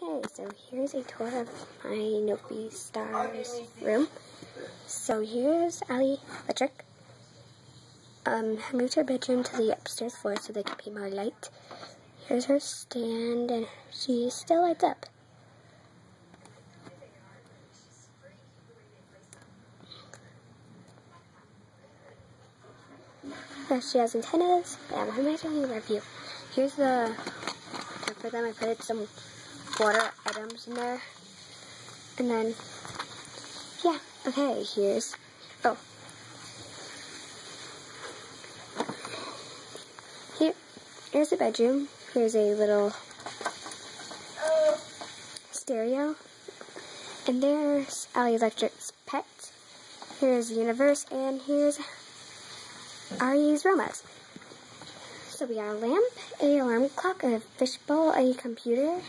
Okay, so here's a tour of my Nopi Star's room. So here's Ali Electric. Moved her bedroom to the upstairs floor so there could be more light. Here's her stand, and she still lights up. She has antennas, and I'm actually going to review. Here's the for them. I put some water items in there, and then yeah. Okay, here's here's the bedroom. Here's a little stereo, and there's Ali Electric's pet. Here's Universe, and here's Ari's Romas. So we got a lamp, a alarm clock, a fishbowl, a computer,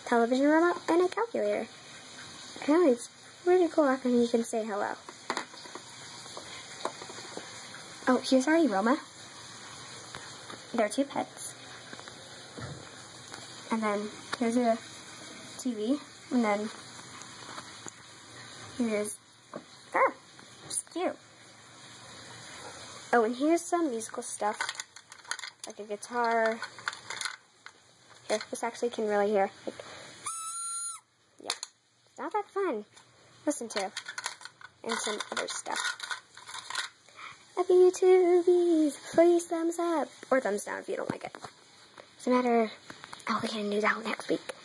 television remote, and a calculator. Apparently it's really cool and you can say hello. Oh, here's Ari Roma. There are two pets. And then here's a TV, and then here's it's cute. Oh, and here's some musical stuff, like a guitar. Here, this actually can really hear. Like, yeah, it's not that fun. Listen to, and some other stuff. If you YouTubies, please thumbs up or thumbs down if you don't like it. Doesn't matter. I'll get a new out next week.